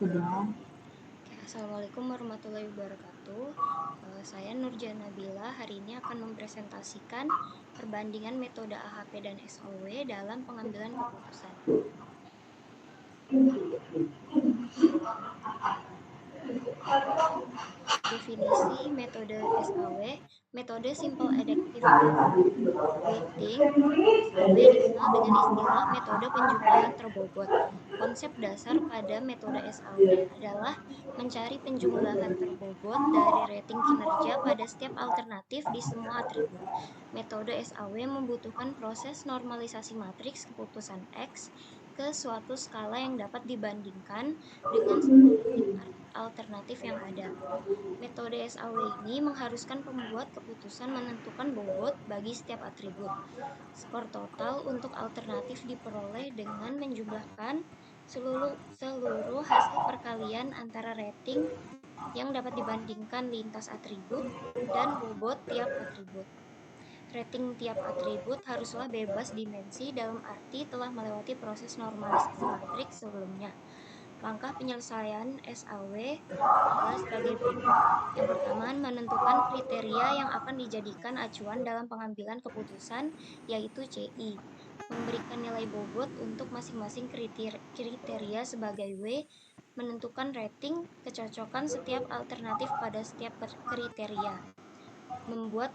Oke, Assalamualaikum warahmatullahi wabarakatuh. Saya Nurjana Nabila. Hari ini akan mempresentasikan perbandingan metode AHP dan SOW dalam pengambilan keputusan. Definisi metode SAW, metode Simple Adaptive Weighting (SAW) dikenal dengan istilah metode penjumlahan terbobot. Konsep dasar pada metode SAW adalah mencari penjumlahan terbobot dari rating kinerja pada setiap alternatif di semua atribut. Metode SAW membutuhkan proses normalisasi matriks keputusan X ke suatu skala yang dapat dibandingkan dengan semua alternatif yang ada. Metode SAW ini mengharuskan pembuat keputusan menentukan bobot bagi setiap atribut. Skor total untuk alternatif diperoleh dengan menjumlahkan seluruh hasil perkalian antara rating yang dapat dibandingkan lintas atribut dan bobot tiap atribut. Rating tiap atribut haruslah bebas dimensi dalam arti telah melewati proses normalisasi matriks sebelumnya. Langkah penyelesaian SAW adalah sebagai berikut. Yang pertama, menentukan kriteria yang akan dijadikan acuan dalam pengambilan keputusan, yaitu CI. Memberikan nilai bobot untuk masing-masing kriteria sebagai W, menentukan rating kecocokan setiap alternatif pada setiap kriteria. Membuat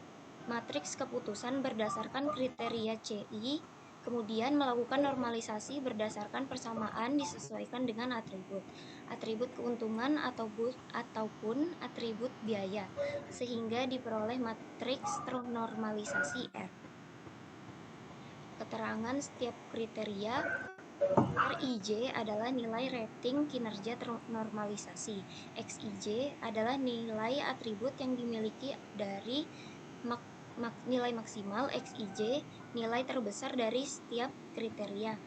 matriks keputusan berdasarkan kriteria CI, kemudian melakukan normalisasi berdasarkan persamaan disesuaikan dengan atribut keuntungan ataupun atribut biaya, sehingga diperoleh matriks normalisasi R. Keterangan setiap kriteria. RIJ adalah nilai rating kinerja ternormalisasi. XIJ adalah nilai atribut yang dimiliki dari nilai maksimal. XIJ nilai terbesar dari setiap kriteria.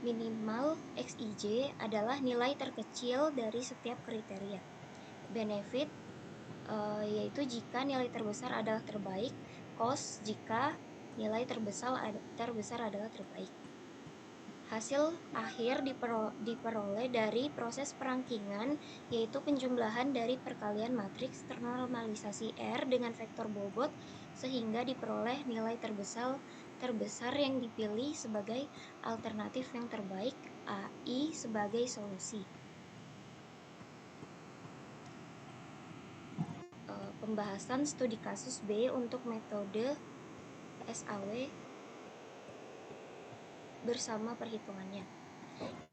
Minimal XIJ adalah nilai terkecil dari setiap kriteria. Benefit yaitu jika nilai terbesar adalah terbaik. Cost jika nilai terbesar adalah terbaik. Hasil akhir diperoleh dari proses perangkingan, yaitu penjumlahan dari perkalian matriks ternormalisasi R dengan vektor bobot, sehingga diperoleh nilai terbesar yang dipilih sebagai alternatif yang terbaik, AI sebagai solusi. Pembahasan studi kasus B untuk metode SAW bersama perhitungannya.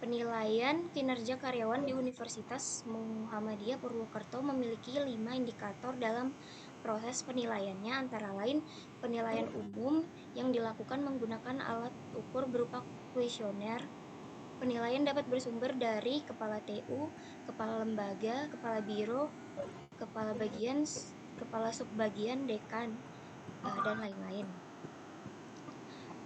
Penilaian kinerja karyawan di Universitas Muhammadiyah Purwokerto memiliki 5 indikator dalam proses penilaiannya, antara lain penilaian umum yang dilakukan menggunakan alat ukur berupa kuesioner. Penilaian dapat bersumber dari kepala TU, kepala lembaga, kepala biro, kepala bagian, kepala subbagian, dekan, dan lain-lain.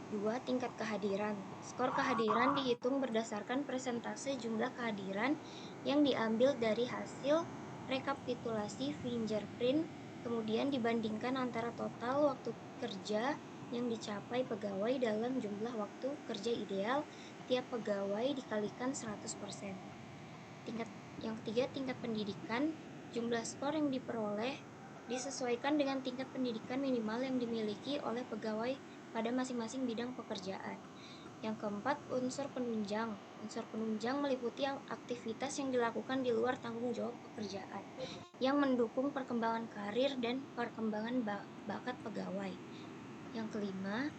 2. Tingkat kehadiran. Skor kehadiran dihitung berdasarkan persentase jumlah kehadiran yang diambil dari hasil rekapitulasi fingerprint, kemudian dibandingkan antara total waktu kerja yang dicapai pegawai dalam jumlah waktu kerja ideal tiap pegawai dikalikan 100%. Yang ketiga, tingkat pendidikan. Jumlah skor yang diperoleh disesuaikan dengan tingkat pendidikan minimal yang dimiliki oleh pegawai pada masing-masing bidang pekerjaan. Yang keempat, unsur penunjang. Unsur penunjang meliputi aktivitas yang dilakukan di luar tanggung jawab pekerjaan yang mendukung perkembangan karir dan perkembangan bakat pegawai. Yang kelima,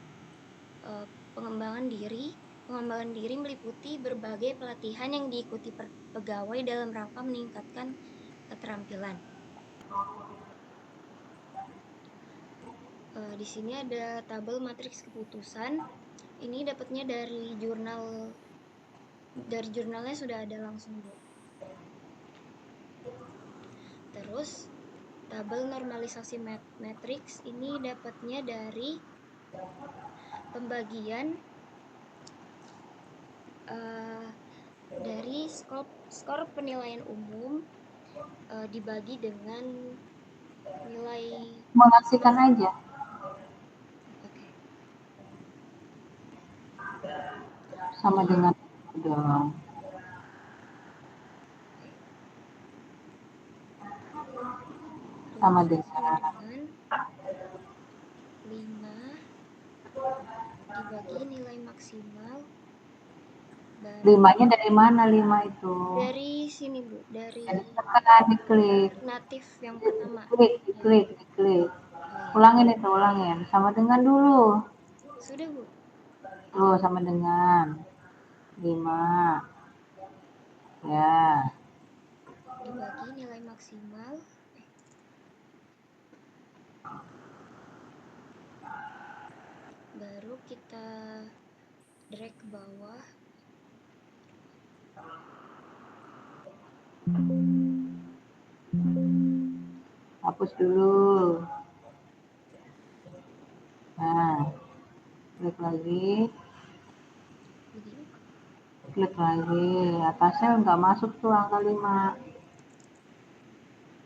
pengembangan diri. Pengembangan diri meliputi berbagai pelatihan yang diikuti pegawai dalam rangka meningkatkan keterampilan. Di sini ada tabel matriks keputusan. Ini dapatnya dari jurnalnya sudah ada langsung, Bu. Terus tabel normalisasi matriks ini dapatnya dari pembagian dari skor penilaian umum dibagi dengan nilai. Mengasihkan aja. Oke. Sama dengan dong. sama sama dengan dengan 5 dibagi nilai maksimal baru 5-nya dari mana 5 itu? dari sini Bu, dari Jadi tekan, diklik. alternatif yang pertama. Diklik, Ya. diklik, diklik. Oh ya, Ulangin itu, ulangin. Sama dengan dulu. sudah Bu. Tuh, sama dengan 5. Ya. Dibagi nilai maksimal. Baru kita drag ke bawah. Hapus dulu. Nah, klik lagi. Begini. Klik lagi. Atasnya nggak masuk tuh angka 5.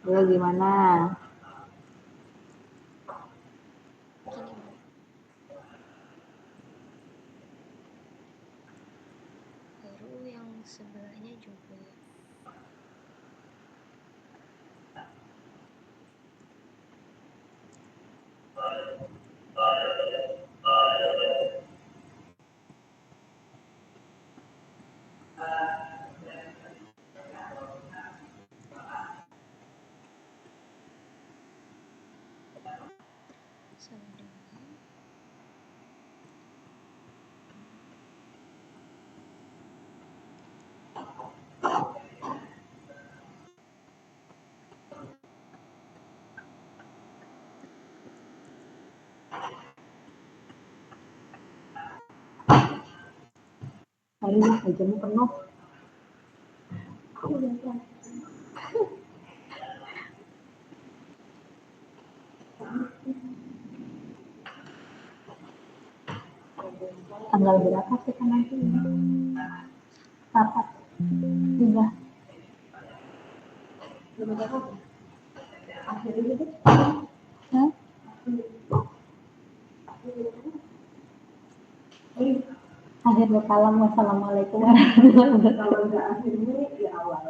Ya gimana? Gini Bu. Baru yang sebelahnya juga. Sama dengan Hari ini mejamu penuh. Tanggal berapa sih kan nanti? 4. 3. Akhir ini deh. Hah? Akhir kalam. Wassalamualaikum warahmatullahi wabarakatuh. Kalau nggak akhir ini di awal.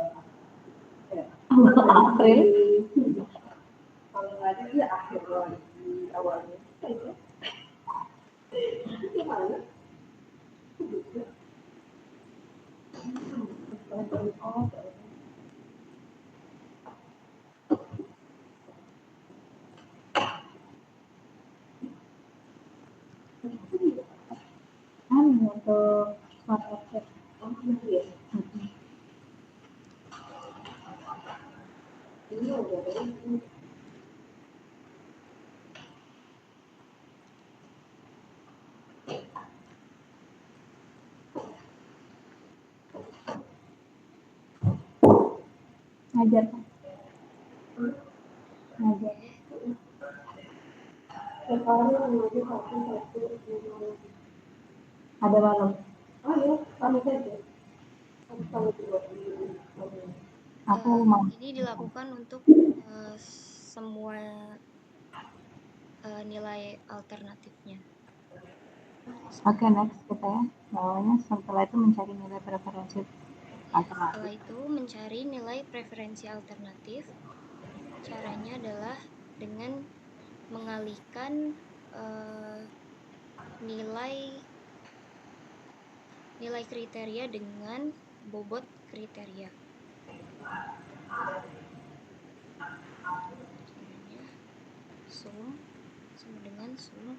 Awal April. Kalau nggak ada ya akhir di awalnya. Gimana? Oh, kan untuk smart object. Oh, iya. Ini udah ada. Ngajar kan? Ngajar. oke. Sekarang ngajar satu. Ada malam. Oh iya, kami saja. Kami buat aku mau. Ini dilakukan untuk semua nilai alternatifnya. Oke, Sebentar. next kita ya. Bawahnya setelah itu mencari nilai preferensi Oke, setelah alternatif. itu mencari nilai preferensi alternatif. Caranya adalah dengan mengalihkan nilai nilai kriteria dengan bobot kriteria. Caranya sum sama dengan sum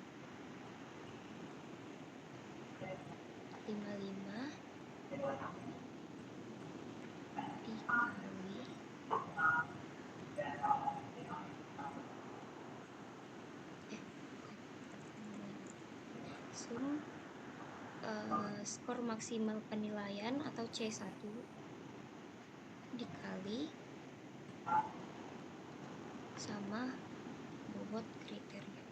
55 dikali bukan sum skor maksimal penilaian atau C1 dikali sama bobot kriteria.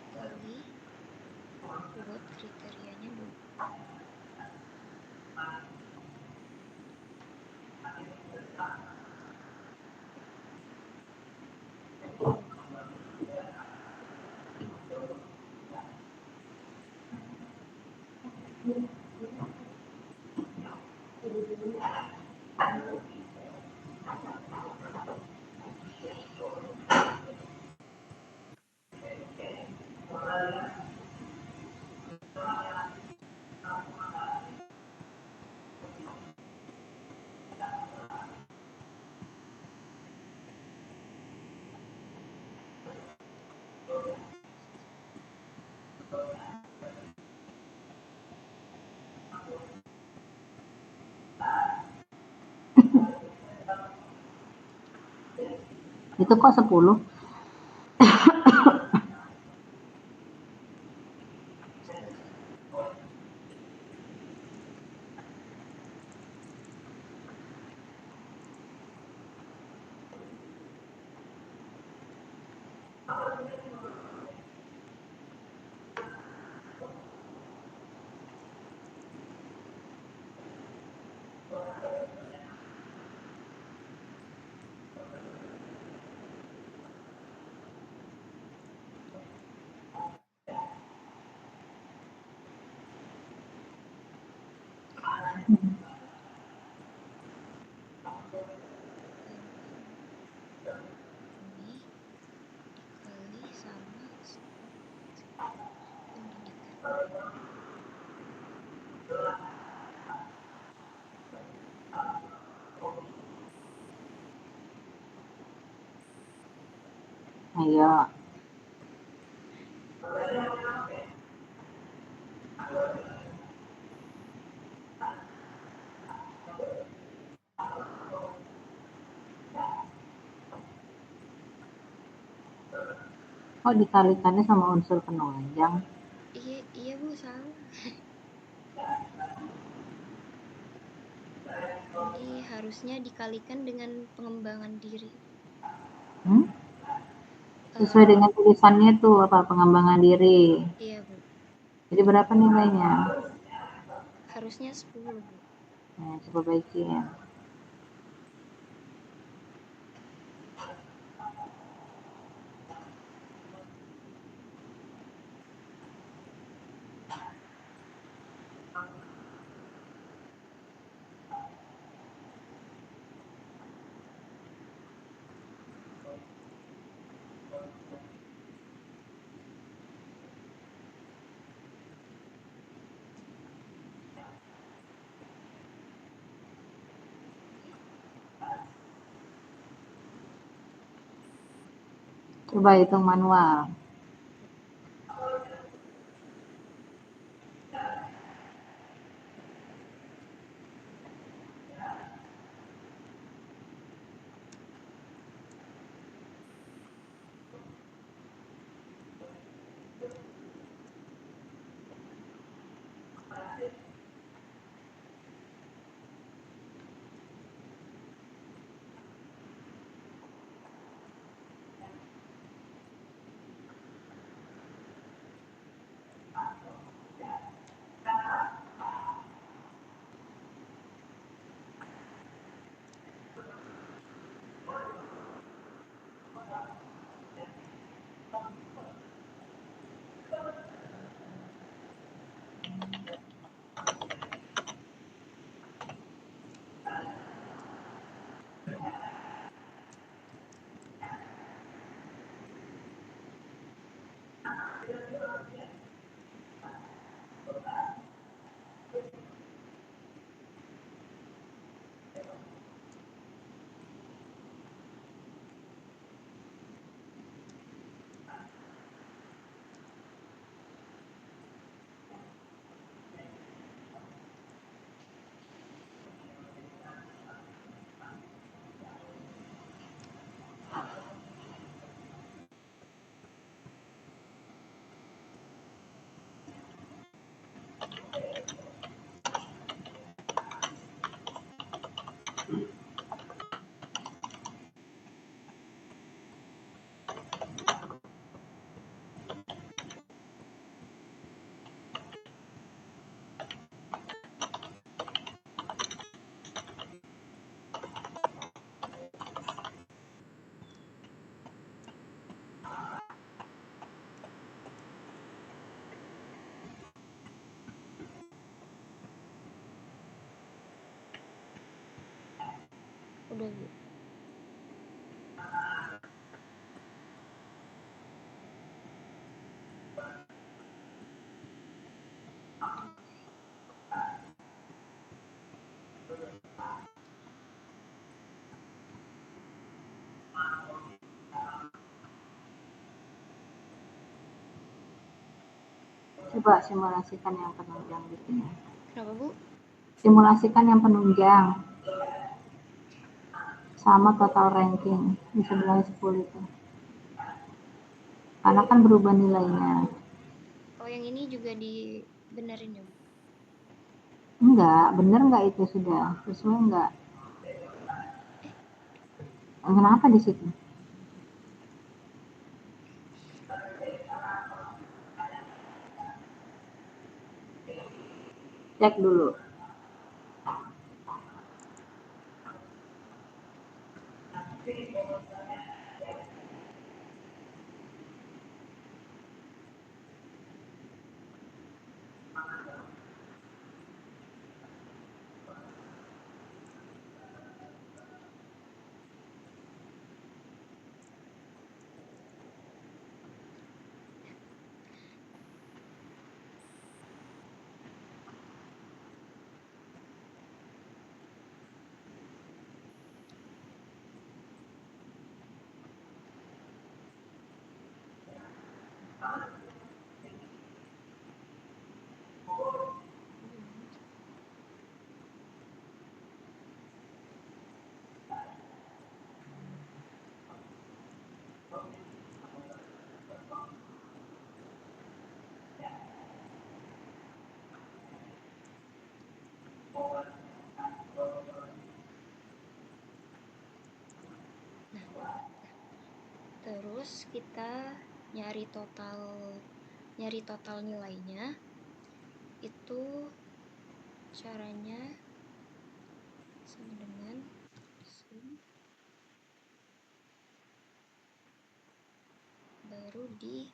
Dikali bobot kriterianya 20. Itu kok 10? Ini dikali sama pendidikan. Ayo. Kok dikalikannya sama unsur penunjang? Iya, iya Bu, salah. Ini harusnya dikalikan dengan pengembangan diri. Hmm? Sesuai Eh, dengan tulisannya tuh apa pengembangan diri. iya Bu, Jadi berapa nilainya? harusnya 10 Bu. Nah, coba baikin. Coba hitung manual. Udah, Bu. Coba simulasikan yang penunjang gitu ya. Kenapa, Bu? Simulasikan yang penunjang sama total ranking di sebelah 10 itu. Karena kan berubah nilainya. Oh, yang ini juga dibenerin ya, Bu? Enggak, bener enggak itu sudah? Sesuai enggak? Kenapa di situ? Cek dulu. Nah, terus kita nyari total nilainya. Itu caranya sama dengan sum, baru dipilih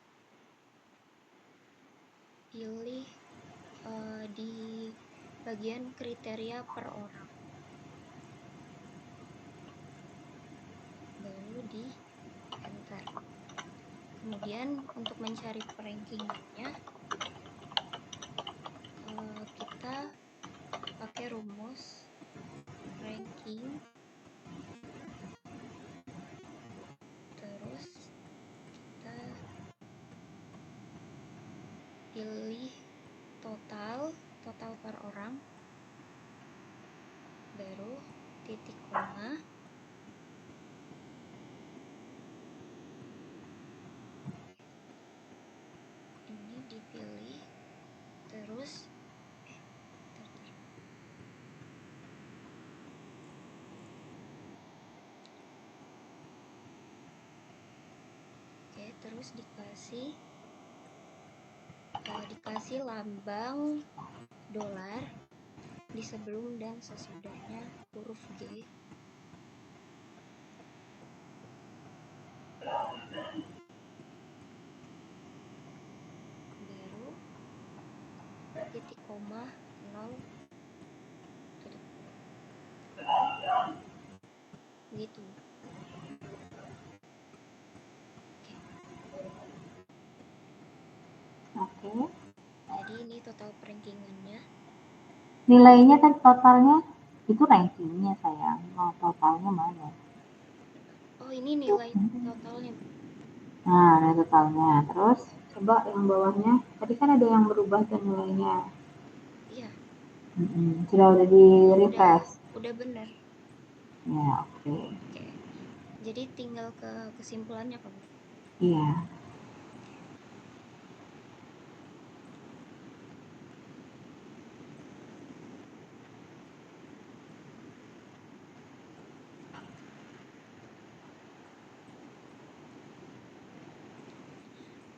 di bagian kriteria per orang, baru di enter. Kemudian untuk mencari rankingannya, kita pakai rumus ranking, terus kita pilih total per orang, baru titik koma, ini dipilih, terus oke, terus dikasih lambang dolar di sebelum dan sesudahnya huruf G. Baru titik koma 0 tutup. Gitu. Oke. Jadi ini total rankingannya. Nilainya kan totalnya itu rankingnya sayang. Mau totalnya mana? Oh, ini nilai totalnya, Bu. Nah, ada totalnya. Terus coba yang bawahnya. Tadi kan ada yang berubah tuh nilainya. Iya, Sudah di refresh. udah bener. Ya, oke. Oke. Jadi tinggal ke kesimpulannya, Pak, Bu. Iya.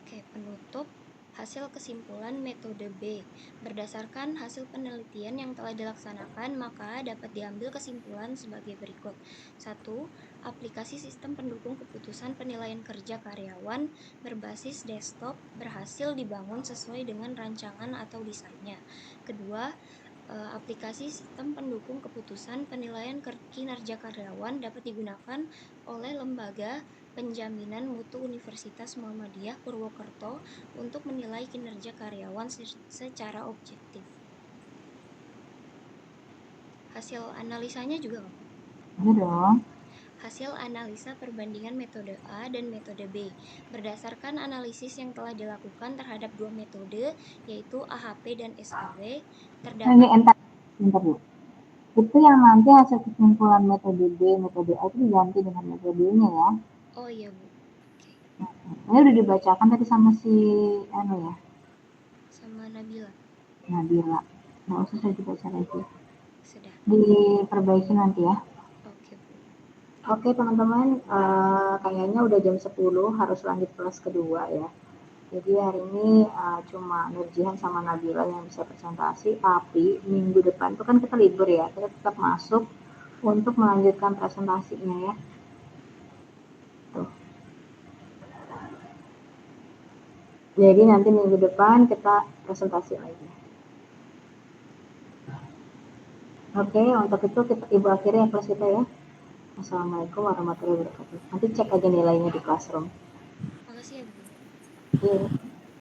Oke, penutup. Hasil kesimpulan metode B. Berdasarkan hasil penelitian yang telah dilaksanakan, maka dapat diambil kesimpulan sebagai berikut. 1. Aplikasi sistem pendukung keputusan penilaian kerja karyawan berbasis desktop berhasil dibangun sesuai dengan rancangan atau desainnya. Kedua, Aplikasi sistem pendukung keputusan penilaian kinerja karyawan dapat digunakan oleh Lembaga Penjaminan Mutu Universitas Muhammadiyah Purwokerto untuk menilai kinerja karyawan secara objektif. Hasil analisanya juga nggak, Bu? Iya dong. Hasil analisa perbandingan metode A dan metode B. Berdasarkan analisis yang telah dilakukan terhadap dua metode, yaitu AHP dan SAW, Ini terdapat... entar dulu. Itu yang nanti hasil kesimpulan metode B, metode A itu diganti dengan metodenya ya. Oh iya, Bu. Oke. Ini udah dibacakan tadi sama si ya. Sama Nabila. Nabila. Nggak usah saya dibaca lagi. Sudah. Diperbaiki nanti ya. Oke, Bu. Oke teman-teman, kayaknya udah jam 10 harus lanjut kelas kedua ya. Jadi hari ini cuma Nurjihan sama Nabila yang bisa presentasi, tapi minggu depan itu kan kita libur ya, kita tetap masuk untuk melanjutkan presentasinya ya. Tuh. Jadi nanti minggu depan kita presentasi lagi. Oke, untuk itu ibu akhirnya kelas kita ya. Assalamualaikum warahmatullahi wabarakatuh. Nanti cek aja nilainya di classroom. Makasih ya, Bu. Iya.